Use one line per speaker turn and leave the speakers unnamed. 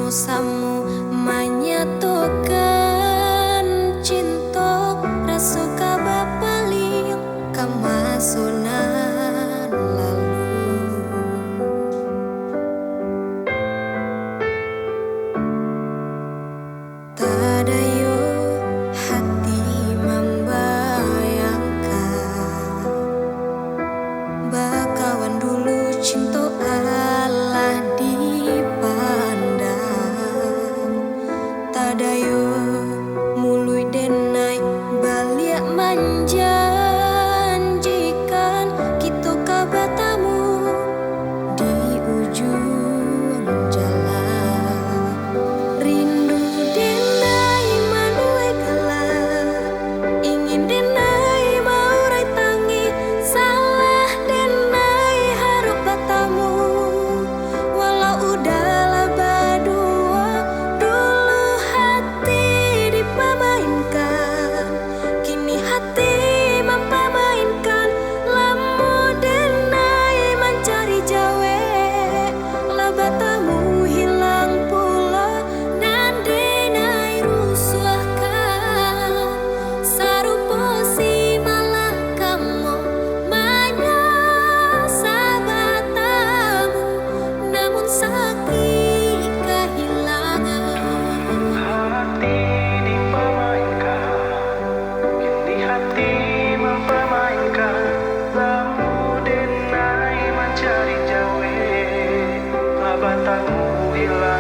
samu menyatukan cinta rasa kabapaling kemasunan lalu. Tadayo hati membayangkan bakawan dulu cinta Allah dipandang. Tadayo mului denai balik menjanjikan kita kabatamu di ujung jalan. Rindu denai manuai kalah, ingin denai maurai tangi, salah denai harap batamu. Walau udahlah berdua, dulu hati dipamainkan, kini hati mempamainkan. Lamu denai mencari jawe, lah batamu hilang pula, dan denai rusuhkan. Sarupo si malah kamu menyasa batamu, namun sakit kehilangan.
Hati dipamainkan, kini hati mempamainkan. Lamu denai mencari jawe, lah batamu hilang.